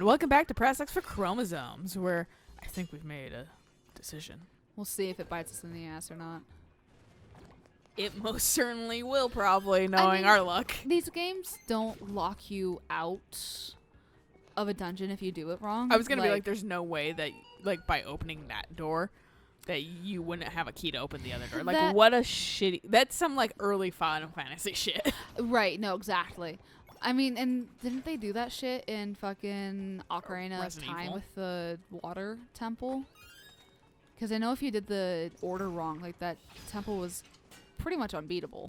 And welcome back to Press X for Chromosomes, where I think we've made a decision. We'll see if it bites us in the ass or not. It most certainly will, probably, knowing our luck. These games don't lock you out of a dungeon if you do it wrong. I was going to be like, there's no way that, like, by opening that door, that you wouldn't have a key to open the other door. Like, what a shitty... That's some, like, early Final Fantasy shit. Right, no, exactly. I mean, and didn't they do that shit in fucking Ocarina of Time with the water temple? Because I know if you did the order wrong, like, that temple was pretty much unbeatable.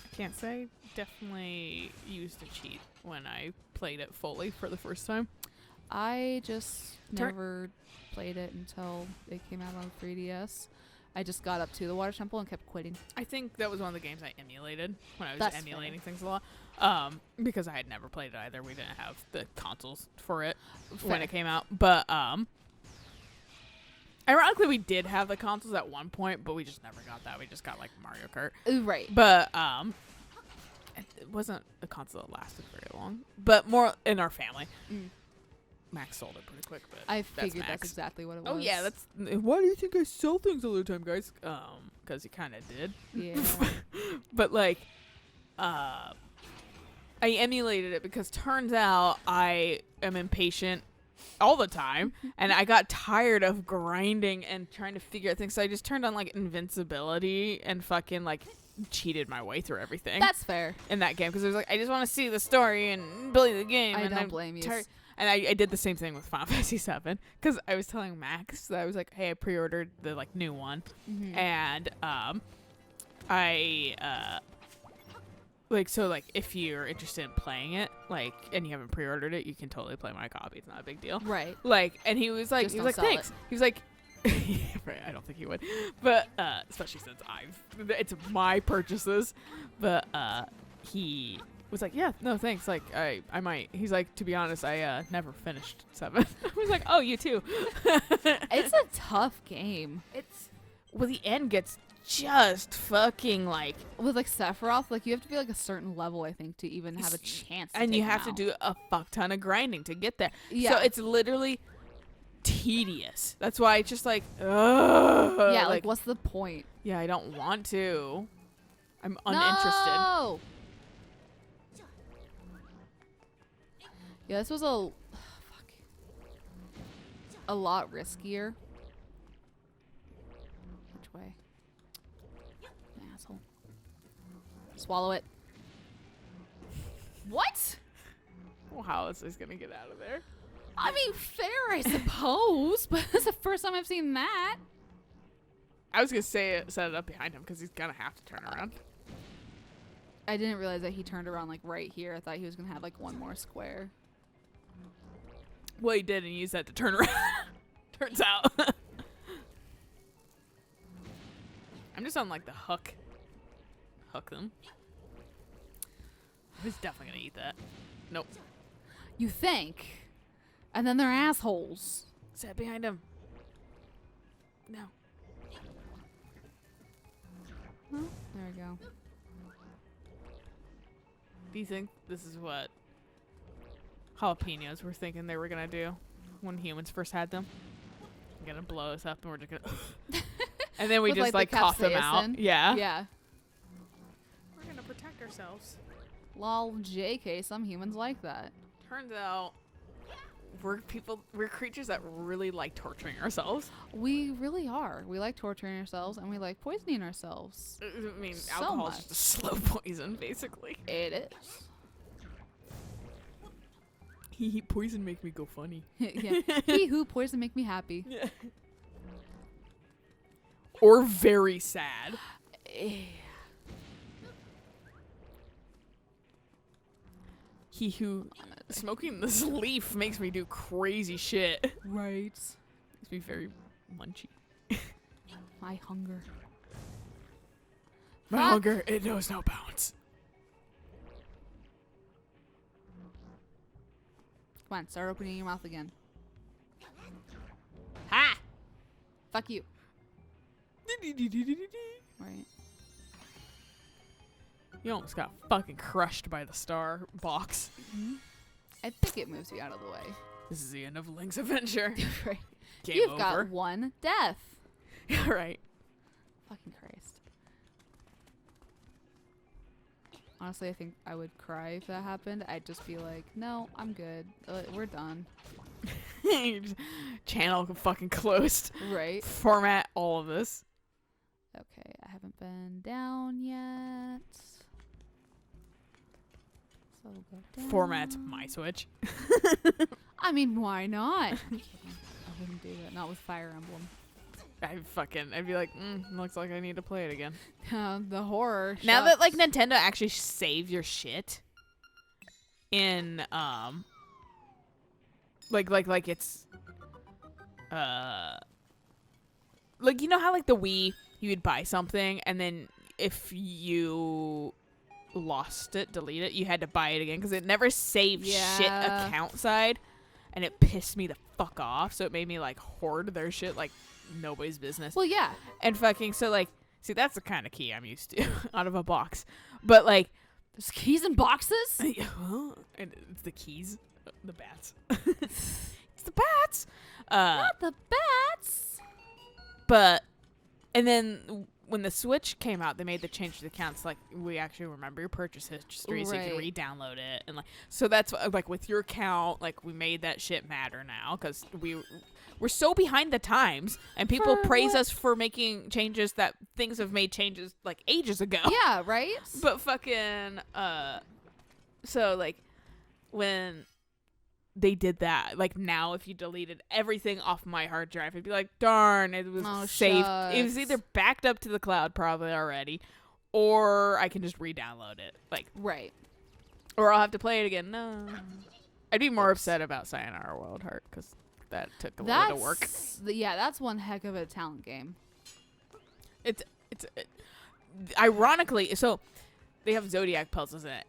I can't say. Definitely used a cheat when I played it fully for the first time. I just never played it until it came out on 3DS. I just got up to the water temple and kept quitting. I think that was one of the games I emulated when I was emulating things a lot. Because I had never played it either. We didn't have the consoles for it when it came out. But ironically, we did have the consoles at one point, but we just never got that. We just got like Mario Kart. Right. But it wasn't a console that lasted very long. But more in our family. Max sold it pretty quick, but I figured that's exactly what it was. Oh yeah, that's why do you think I sell things all the time, guys? Because you kind of did. Yeah. But like, I emulated it because turns out I am impatient all the time, and I got tired of grinding and trying to figure out things. So I just turned on like invincibility and fucking like cheated my way through everything. That's fair in that game because it was like I just want to see the story and play the game. I don't blame you. And I did the same thing with Final Fantasy VII because I was telling Max that I was like, hey, I pre-ordered the like new one, and like if you're interested in playing it, like, and you haven't pre-ordered it, you can totally play my copy. It's not a big deal, right? Like, and he was like, thanks. He was like, right, I don't think he would, but especially since it's my purchases, but he was like, yeah, no, thanks. Like, I might. He's like, to be honest, I never finished 7. I was like, oh, you too. It's a tough game. Well, the end gets just fucking like with like Sephiroth, like you have to be like a certain level, I think, to even have a chance. And you have to do a fuck ton of grinding to get there. Yeah. So it's literally tedious. That's why it's just like, ugh. Yeah, like what's the point? Yeah, I don't want to. I'm uninterested. No! Yeah, this was a lot riskier. Which way? Asshole. Swallow it. What? Well, how is this gonna get out of there? I mean, fair, I suppose, but it's the first time I've seen that. I was gonna set it up behind him because he's gonna have to turn around. I didn't realize that he turned around like right here. I thought he was gonna have like one more square. Well, he did, and he used that to turn around. Turns out. I'm just on, like, the hook. Hook them. He's definitely gonna eat that. Nope. You think. And then they're assholes. Set behind him. No. Well, there we go. Do you think this is what jalapenos were thinking they were gonna do when humans first had them? They're gonna blow us up and we're just gonna and then we just like cough them out. Yeah. Yeah. We're gonna protect ourselves. Lol, JK, some humans like that. Turns out we're creatures that really like torturing ourselves. We really are. We like torturing ourselves and we like poisoning ourselves. I mean, so alcohol much. is just a slow poison, basically. It is. Poison make me go funny. Yeah. He who poison make me happy. Yeah. Or very sad. He who smoking this leaf makes me do crazy shit. Right. Makes me very munchy. My hunger. My hunger, it knows no bounds. Come on, start opening your mouth again. Ha! Fuck you. Right. You almost got fucking crushed by the star box. I think it moves you out of the way. This is the end of Link's adventure. Right. Game You've over. got one death. Right. Fucking Christ. Honestly, I think I would cry if that happened. I'd just be like, no, I'm good. We're done. Channel fucking closed. Right. Format all of this. Okay, I haven't been down yet. So we'll go down. Format my Switch. I mean, why not? I'm kidding. I wouldn't do that. Not with Fire Emblem. I'd be like, looks like I need to play it again. The horror. Now that like shucks. Nintendo actually save your shit in like it's like, you know how like the Wii, you would buy something and then if you lost it, delete it, you had to buy it again because it never saved shit Yeah. account side, and it pissed me the fuck off. So it made me like hoard their shit like nobody's business. Well, yeah. And fucking so like, see, that's the kind of key I'm used to out of a box. But like, There's keys in boxes? and it's the keys, the bats. It's the bats. Not the bats. But and then when the Switch came out, they made the change to the accounts. Like, we actually remember your purchase history, so you can Right. re-download it, and like, so that's like with your account, like we made that shit matter now because we're so behind the times, and people For praise what? us for making changes that things have made changes like ages ago. Yeah, right? But fucking so like when they did that, like now if you deleted everything off my hard drive, it'd be like, darn, it was Oh, saved. It was shucks. either backed up to the cloud probably already, or I can just re-download it. Like, Right. or I'll have to play it again. No. I'd be more Oops. upset about Sayonara Wild Heart because that took a little bit of work. Yeah, that's one heck of a talent game. It's ironically, so they have Zodiac puzzles in it.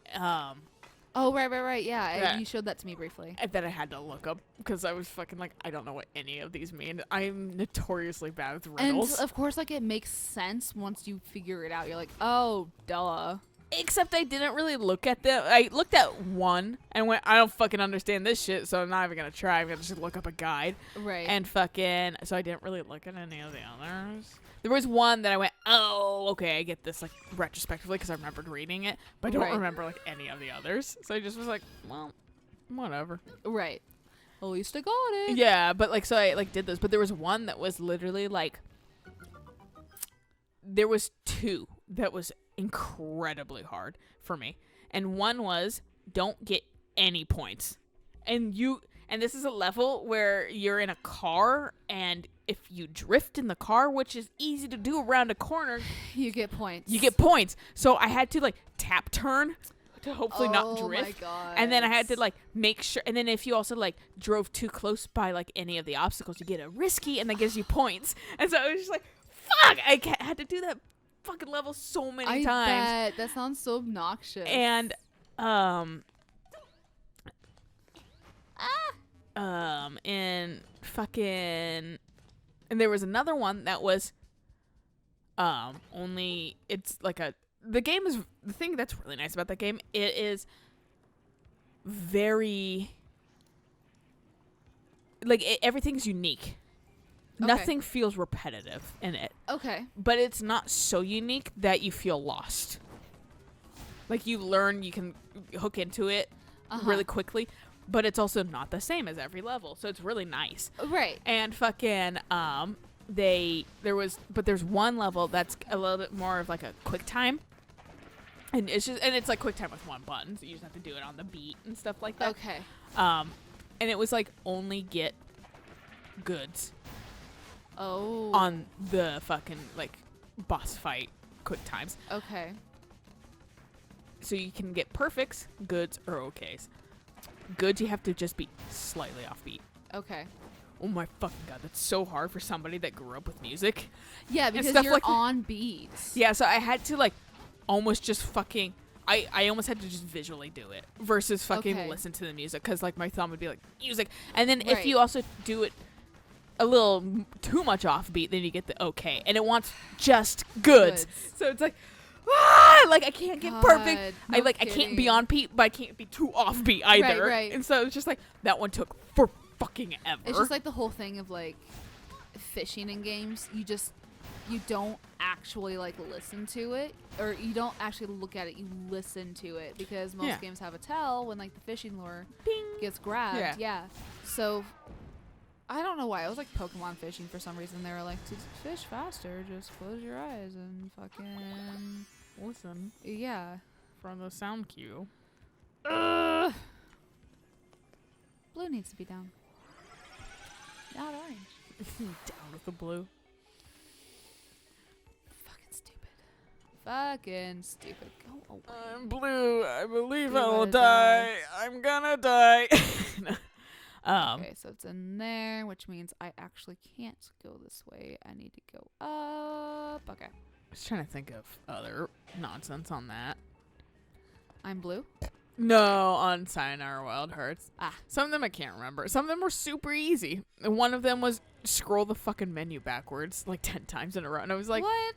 Oh, right. Yeah, Yeah. you showed that to me briefly. That I had to look up because I was fucking like, I don't know what any of these mean. I'm notoriously bad with riddles. And of course, like, it makes sense once you figure it out. You're like, oh, duh. Except I didn't really look at them. I looked at one and went, I don't fucking understand this shit, so I'm not even gonna try. I'm gonna just look up a guide. Right. And fucking, so I didn't really look at any of the others. There was one that I went, oh, okay, I get this like retrospectively because I remembered reading it, but I don't Right. remember like any of the others. So I just was like, well, whatever. Right. At least I got it. Yeah, but like, so I like did those, but there was one that was literally like, there was two that was incredibly hard for me, and one was don't get any points, and this is a level where you're in a car, and if you drift in the car, which is easy to do around a corner, You get points. you get points. So I had to like tap turn to hopefully not Oh drift. my god. And then I had to like make sure, and then if you also like drove too close by like any of the obstacles, you get a risky, and that gives you points. And so I was just like, fuck, had to do that fucking level so many times. Bet. That sounds so obnoxious. And and fucking, and there was another one that was only, it's like the game is, the thing that's really nice about that game, it is very like everything's unique. Okay. Nothing feels repetitive in it, Okay. but it's not so unique that you feel lost. Like, you learn, you can hook into it really quickly, but it's also not the same as every level, so it's really nice. Right. And fucking there's one level that's a little bit more of like a quick time, and it's like quick time with one button, so you just have to do it on the beat and stuff like that. Okay. And it was like only get goods Oh. on the fucking like boss fight quick times, Okay. so you can get perfects, goods, or okays. Goods you have to just be slightly offbeat. Okay. Oh my fucking god, that's so hard for somebody that grew up with music. Yeah, because stuff you're like that. on beats. Yeah, so I had to like almost just fucking, I almost had to just visually do it versus fucking Okay. listen to the music, because like my thumb would be like music, and then Right. if you also do it a little too much offbeat, then you get the okay, and it wants just goods. So it's like, like I can't get perfect. God, I no like I can't be kidding. on beat, but I can't be too offbeat either. right. And so it's just like that one took fucking ever. It's just like the whole thing of like fishing in games. You don't actually like listen to it, or you don't actually look at it. You listen to it because most games have a tell when like the fishing lure Bing. gets grabbed. Yeah. Yeah. So I don't know why. I was like Pokemon fishing for some reason. They were like, to fish faster, just close your eyes and fucking listen. Yeah. From the sound cue. Blue needs to be down. Not orange. Down with the blue. Fucking stupid. Go away. I'm blue. I believe Blue I will wanna die. die. I'm gonna die. Okay, so it's in there, which means I actually can't go this way. I need to go up. Okay. I was trying to think of other nonsense on that. I'm blue. No, on Sayonara Wild Hearts. Ah. Some of them I can't remember. Some of them were super easy. And one of them was scroll the fucking menu backwards like 10 times in a row. And I was like, what?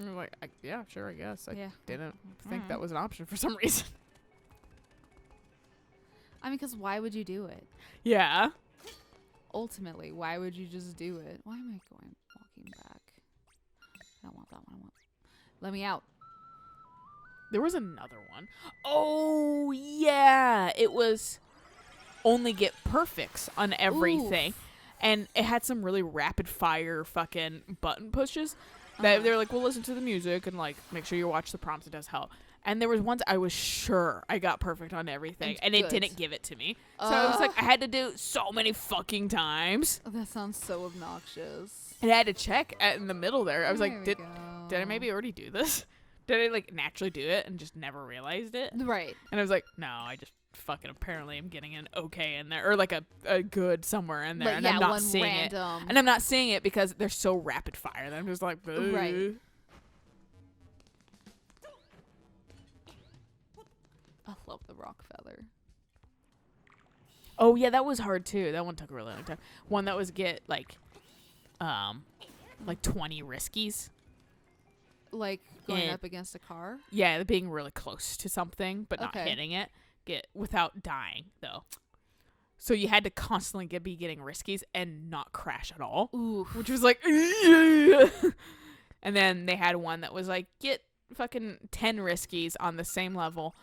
I'm like, yeah, sure, I guess. I Yeah. didn't think that was an option for some reason. I mean, because why would you do it? Yeah. Ultimately, why would you just do it? Why am I walking back? I don't want that one. I want. Let me out. There was another one. Oh, yeah. It was only get perfects on everything. Oof. And it had some really rapid fire fucking button pushes. They were like, well, listen to the music and like make sure you watch the prompts. It does help. And there was ones I was sure I got perfect on everything, and it didn't give it to me. So I was like, I had to do so many fucking times. That sounds so obnoxious. And I had to check in the middle there. I was like, There did we I go. maybe already do this? Did I like naturally do it and just never realized it? Right. And I was like, no, I just fucking apparently am getting an okay in there, or like a good somewhere in there, But and yeah, I'm not one seeing random. it. And I'm not seeing it because they're so rapid fire that I'm just like, ugh. Right. I love the rock feather. Oh yeah, that was hard too. That one took a really long time. One that was get like 20 riskies. Like going Yeah. up against a car? Yeah, being really close to something but not Okay. hitting it. Get without dying though. So you had to constantly be getting riskies and not crash at all, Ooh. which was like, and then they had one that was like get fucking 10 riskies on the same level,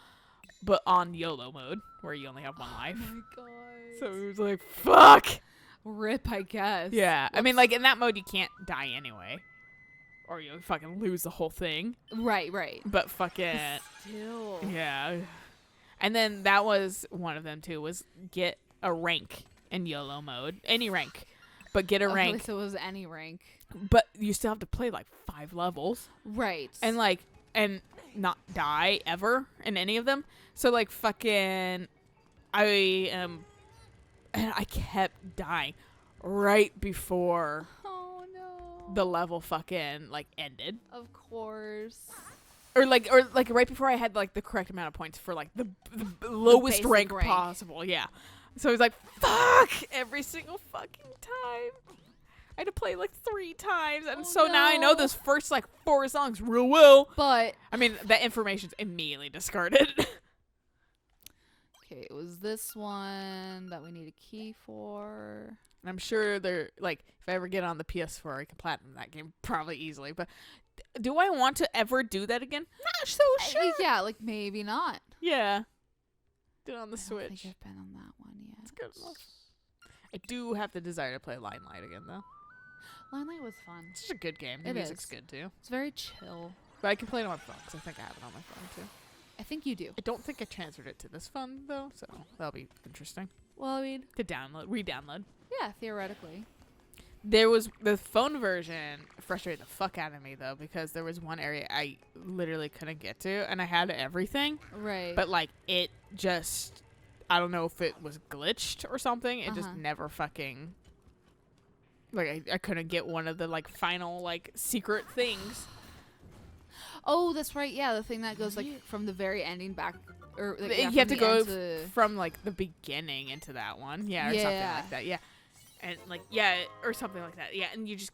but on YOLO mode where you only have one life. Oh my god. So it was like, fuck. Rip, I guess. Yeah, I mean, like in that mode you can't die anyway, or you fucking lose the whole thing. Right, right. But fucking Still. yeah. And then that was one of them too. Was get a rank in YOLO mode, any rank, but get a At rank. least it was any rank. But you still have to play like 5 levels, Right. and like and not die ever in any of them. So like fucking, and I kept dying right before oh no. the level fucking like ended, Of course. or like right before I had like the correct amount of points for like the lowest basic rank rank. possible. Yeah. So I was like, fuck, every single fucking time. I had to play like 3 times, and so now I know no. those first like 4 songs real well. But I mean, that information's immediately discarded. okay, it was this one that we need a key for. And I'm sure they're like, if I ever get on the PS4, I can platinum that game probably easily. But do I want to ever do that again? Not so sure. Yeah, like maybe not. Yeah. Do it on the I don't Switch. think I've been on that one yet. It's good enough. I do have the desire to play Limelight again, though. Limelight was fun. It's just a good game. The It music's is. good, too. It's very chill. But I can play it on my phone, because I think I have it on my phone, too. I think you do. I don't think I transferred it to this phone, though, so that'll be interesting. Well, I mean, To re-download. yeah, theoretically. There was the phone version frustrated the fuck out of me though, because there was one area I literally couldn't get to, and I had everything, Right. but like it just, I don't know if it was glitched or something. It just Uh-huh. never fucking, like I couldn't get one of the like final like secret things. Oh, that's right. Yeah, the thing that goes like from the very ending back, or like, yeah, You have from to the go end to- from like the beginning into that one, yeah, or something Yeah. like that, yeah, and like yeah, or something like that, yeah, and you just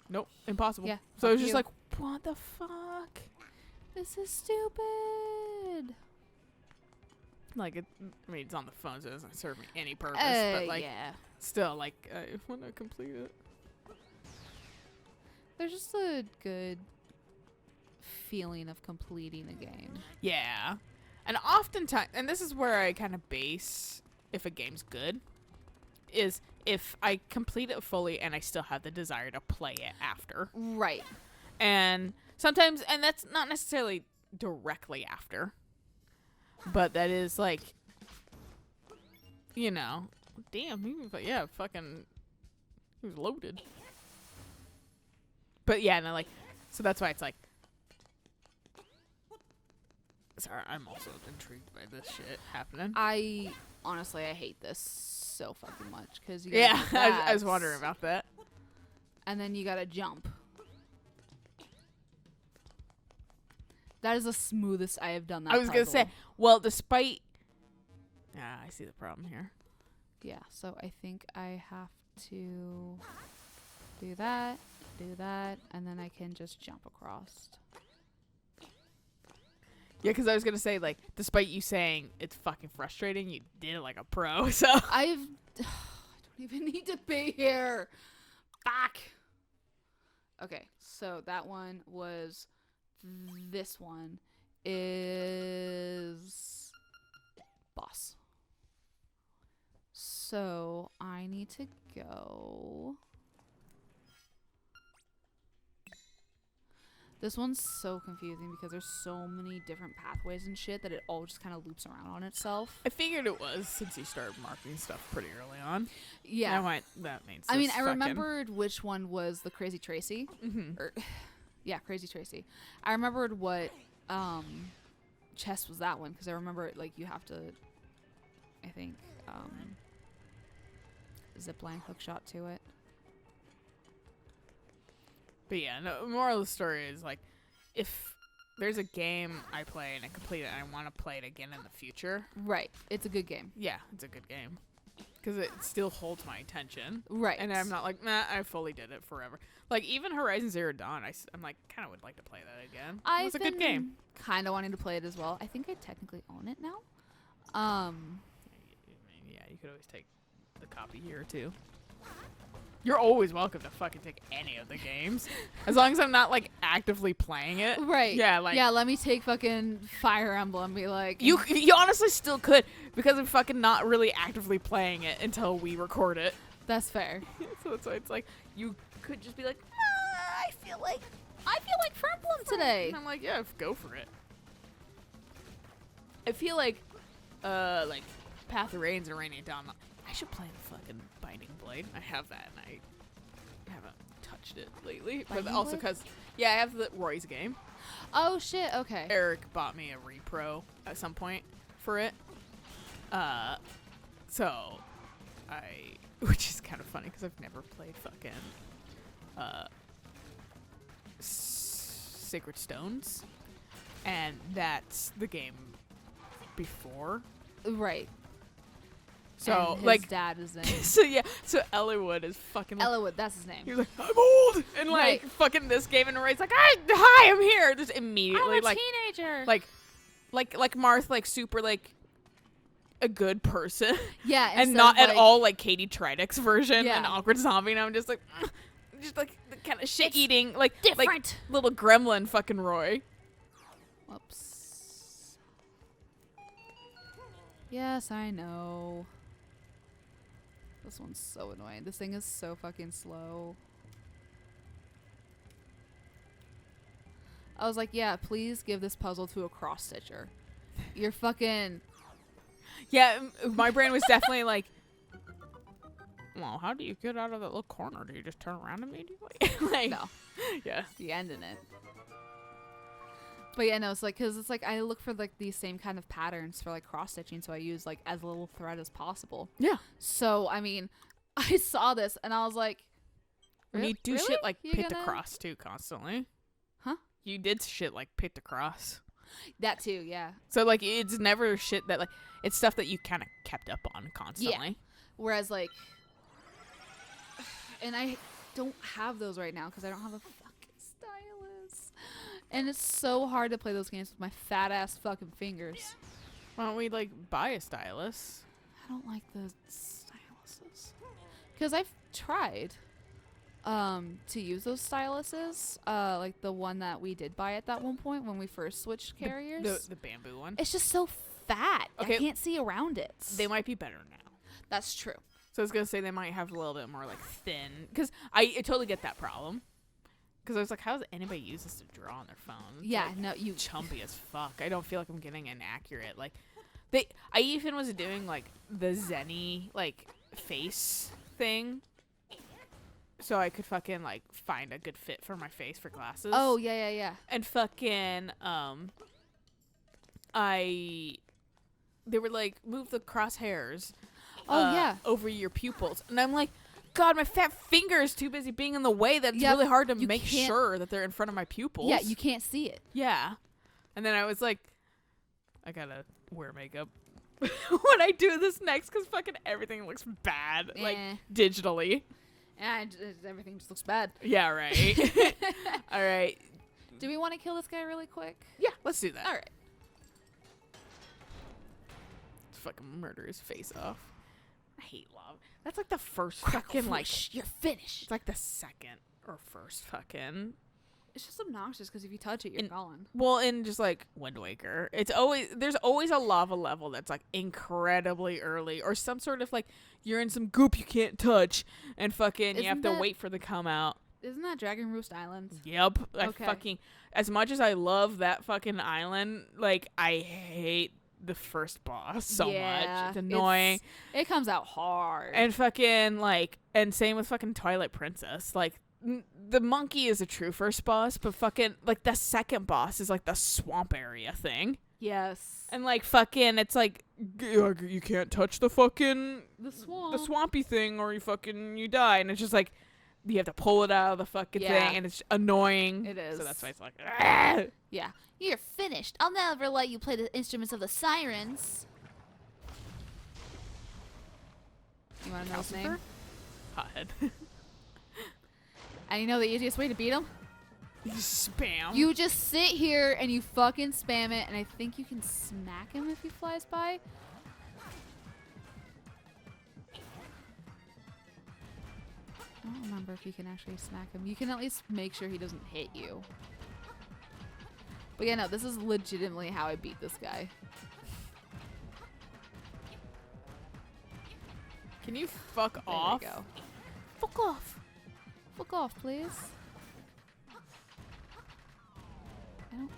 nope, impossible. Yeah, So it was fuck just you. like, what the fuck? This is stupid. Like, I mean, it's on the phone, so it doesn't serve me any purpose. But, like, yeah. still, like, I want to complete it. There's just a good feeling of completing a game. Yeah. And oftentimes, and this is where I kind of base if a game's good, is if I complete it fully and I still have the desire to play it after. Right. And sometimes, and that's not necessarily directly after, but that is like, you know, damn, but yeah, fucking, he was loaded. But yeah, no, like, so that's why it's like, sorry, I'm also intrigued by this shit happening. Honestly, I hate this so fucking much because Yeah, I was wondering about that. And then you gotta jump. That is the smoothest I have done that. I was gonna say, well, despite, I see the problem here. Yeah, so I think I have to do that, and then I can just jump across. Yeah, because I was gonna say, like, despite you saying it's fucking frustrating, you did it like a pro. So I don't even need to be here. Fuck. Okay, so that one was. This one is boss. So I need to go. This one's so confusing because there's so many different pathways and shit that it all just kind of loops around on itself. I figured it was since you started marking stuff pretty early on. Yeah. That makes sense. I mean, I remembered which one was the Crazy Tracy. Mm-hmm. Yeah, Crazy Tracy. I remembered what chest was that one because I remember like you have to, I think, zipline hookshot to it. But yeah, no, moral of the story is like, if there's a game I play and I complete it and I want to play it again in the future. Right. It's a good game. Yeah, it's a good game. Because it still holds my attention. Right. And I'm not like, nah, I fully did it forever. Like, even Horizon Zero Dawn, I'm like, kind of would like to play that again. It's a good game. Kind of wanting to play it as well. I think I technically own it now. Yeah, you could always take the copy here or two. You're always welcome to fucking take any of the games. As long as I'm not, like, actively playing it. Right. Yeah, like. Yeah, let me take fucking Fire Emblem and be like. You honestly still could, because I'm fucking not really actively playing it until we record it. That's fair. So that's why it's like, you could just be like, I feel like Fire Emblem today. And I'm like, yeah, go for it. I feel like Path of Rains and Rainy Dawn, I should play the fucking Binding Blade. I have that, and I haven't touched it lately. But also because, I have the Roy's game. Oh, shit, okay. Eric bought me a repro at some point for it. Which is kind of funny because I've never played fucking Sacred Stones. And that's the game before. Right. So, and his like, dad is in. So Ellerwood is fucking. Ellerwood, that's his name. He's like, I'm old, and like fucking this game, and Ray's like, hi, I'm here. Just immediately, I'm a like, teenager. Like Marth, like super, like, a good person. Yeah, and not at all like Katie Tridex version, Yeah. an awkward zombie. And I'm just like the kind of shit eating, like different. like little gremlin, fucking Roy. Whoops. Yes, I know. This one's so annoying. This thing is so fucking slow. I was like, yeah, please give this puzzle to a cross-stitcher. You're fucking... Yeah, my brain was definitely like, well, how do you get out of that little corner? Do you just turn around immediately? Like, No. Yeah. The end in it. But yeah, no, it's like, because it's like I look for like these same kind of patterns for like cross-stitching, so I use like as little thread as possible. Yeah. So, I mean, I saw this and I was like, And you do really? shit like You picked gonna- across too constantly. Huh? You did shit like picked across. That too, yeah. So like it's never shit that like it's stuff that you kind of kept up on constantly. Yeah. Whereas like, and I don't have those right now because I don't have a fucking stylus. And it's so hard to play those games with my fat ass fucking fingers. Why don't we like buy a stylus? I don't like the styluses. Because I've tried to use those styluses. Like the one that we did buy at that one point when we first switched carriers. The bamboo one. It's just so fat. Okay. I can't see around it. They might be better now. That's true. So I was gonna say they might have a little bit more like thin, because I totally get that problem. Because I was like, how does anybody use this to draw on their phone? It's Yeah, like, no, you chumpy as fuck. I don't feel like I'm getting an accurate like. I even was doing like the Zenny like face thing, so I could fucking like find a good fit for my face for glasses. Oh yeah. And fucking they were like, move the crosshairs over your pupils, and I'm like, God, my fat finger is too busy being in the way that it's really hard to make sure that they're in front of my pupils. Yeah, you can't see it. Yeah. And then I was like, I gotta wear makeup when I do this next, because fucking everything looks bad, like digitally. And everything just looks bad. Yeah, right. All right. Do we want to kill this guy really quick? Yeah, let's do that. All right. Let's fucking murder his face off. I hate love. That's like the first fucking like. You're finished. It's like the second or first fucking. It's just obnoxious because if you touch it, you're gone. Well, in just like Wind Waker, there's always a lava level that's like incredibly early, or some sort of like you're in some goop you can't touch, and fucking you have to wait for the come out. Isn't that Dragon Roost Island? Yep. Okay. I fucking, as much as I love that fucking island, like I hate the first boss so much. It's annoying. It comes out hard. And fucking like, and same with fucking Twilight Princess. Like, the monkey is a true first boss, but fucking like the second boss is like the swamp area thing. Yes. And like fucking, it's like you can't touch the fucking the swampy thing, or you die. And it's just like you have to pull it out of the fucking thing, and it's annoying. It is. So that's why it's like, ah! Yeah. You're finished. I'll never let you play the instruments of the sirens. You want to know his name? Hothead. And you know the easiest way to beat him? You spam. You just sit here and you fucking spam it, and I think you can smack him if he flies by. I don't remember if you can actually smack him. You can at least make sure he doesn't hit you. But yeah, no, this is legitimately how I beat this guy. Can you fuck off? There we go. Fuck off. Fuck off, please. I don't...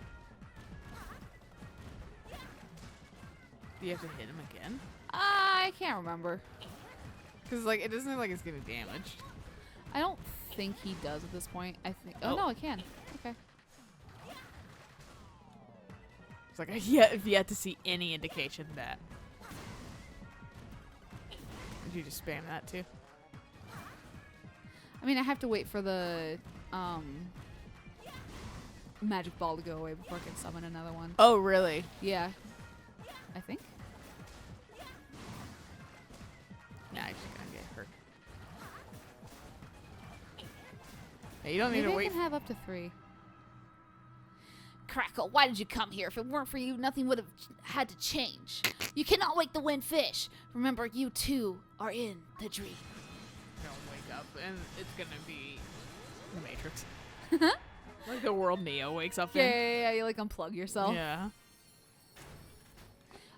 Do you have to hit him again? I can't remember. Because like it doesn't look like it's getting damaged. I don't think he does at this point. I think. Oh no, it can. Okay. It's like I've yet to see any indication that. Did you just spam that too? I mean, I have to wait for the magic ball to go away before I can summon another one. Oh really? Yeah. I think. Nah, you're just gonna get hurt. Yeah, you don't Maybe need to I wait. can have up to 3. Crackle, why did you come here? If it weren't for you, nothing would have had to change. You cannot wake the windfish. Remember, you too are in the dream. Don't wake up, and it's gonna be the Matrix. Like the world Neo wakes up in. Yeah, you like unplug yourself. Yeah.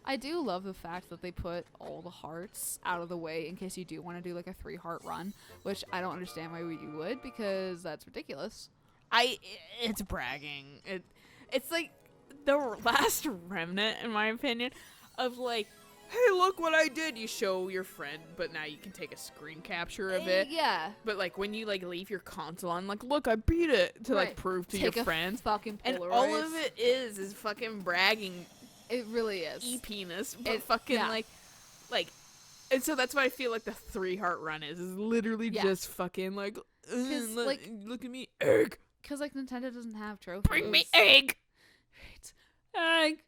I do love the fact that they put all the hearts out of the way in case you do want to do like a 3-heart run, which I don't understand why you would, because that's ridiculous. It's bragging. It's like the last remnant, in my opinion, of like, hey, look what I did. You show your friend, but now you can take a screen capture of it. Yeah. But like when you like leave your console on, like, look, I beat it, to like prove to your friends. Fucking and all of it is fucking bragging. It really is. E-penis, but fucking like, and so that's why I feel like the 3-heart run is literally just fucking like, look at me, egg. Because like Nintendo doesn't have trophies. Bring me egg. Right. Egg.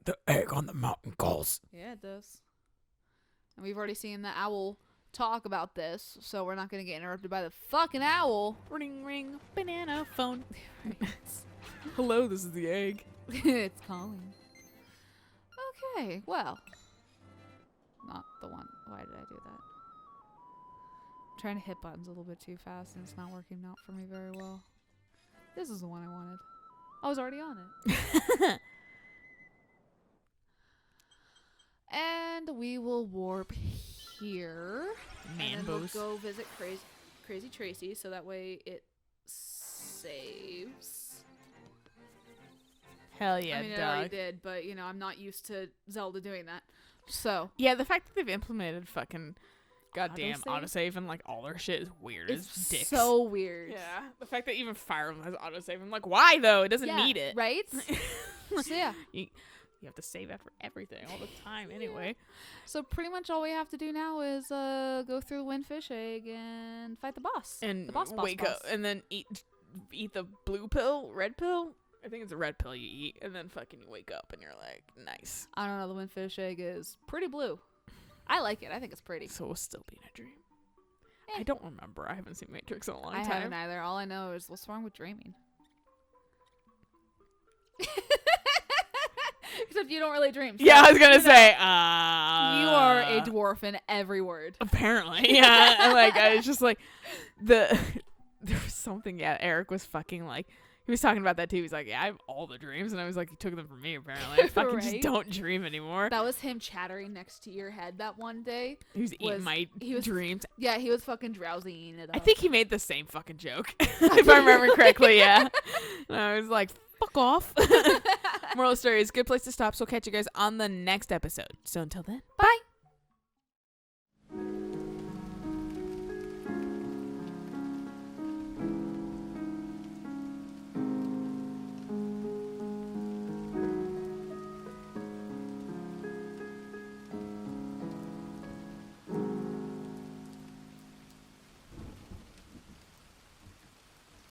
The egg on the mountain calls. Yeah, it does. And we've already seen the owl talk about this, so we're not going to get interrupted by the fucking owl. Ring, ring, banana phone. Hello, this is the egg. It's calling. Okay, well. Not the one. Why did I do that? I'm trying to hit buttons a little bit too fast and it's not working out for me very well. This is the one I wanted. I was already on it. And we will warp here. And then we'll go visit Crazy Tracy so that way it saves. Hell yeah, I mean, it dog. already did, but you know, I'm not used to Zelda doing that. So yeah, the fact that they've implemented fucking goddamn Autosave? autosave and like all their shit is weird as it's dicks. so weird. Yeah, the fact that even Fire Emblem has autosave, I'm like, why though? It doesn't need it. Right? So yeah. You have to save after everything all the time anyway. So pretty much all we have to do now is go through the Windfish Egg and fight the boss. And the boss wake up and then eat the blue pill, red pill. I think it's a red pill you eat, and then fucking you wake up and you're like, nice. I don't know. The Windfish Egg is pretty blue. I like it. I think it's pretty. So we'll still be in a dream. Eh. I don't remember. I haven't seen Matrix in a long I time. haven't either. All I know is what's wrong with dreaming. Except you don't really dream. So Yeah, I was gonna say. you are a dwarf in every word. Apparently, yeah. And, like I was just like, there was something. Yeah, Eric was fucking like. He was talking about that too. He's like, yeah, I have all the dreams, and I was like, you took them from me. Apparently, I fucking just Right? don't dream anymore. That was him chattering next to your head that one day. He was eating my dreams. Yeah, he was fucking drowsying it up. I think he made the same fucking joke, if I remember correctly. Yeah, and I was like, fuck off. Moral of the story is good place to stop. So we'll catch you guys on the next episode. So until then, bye.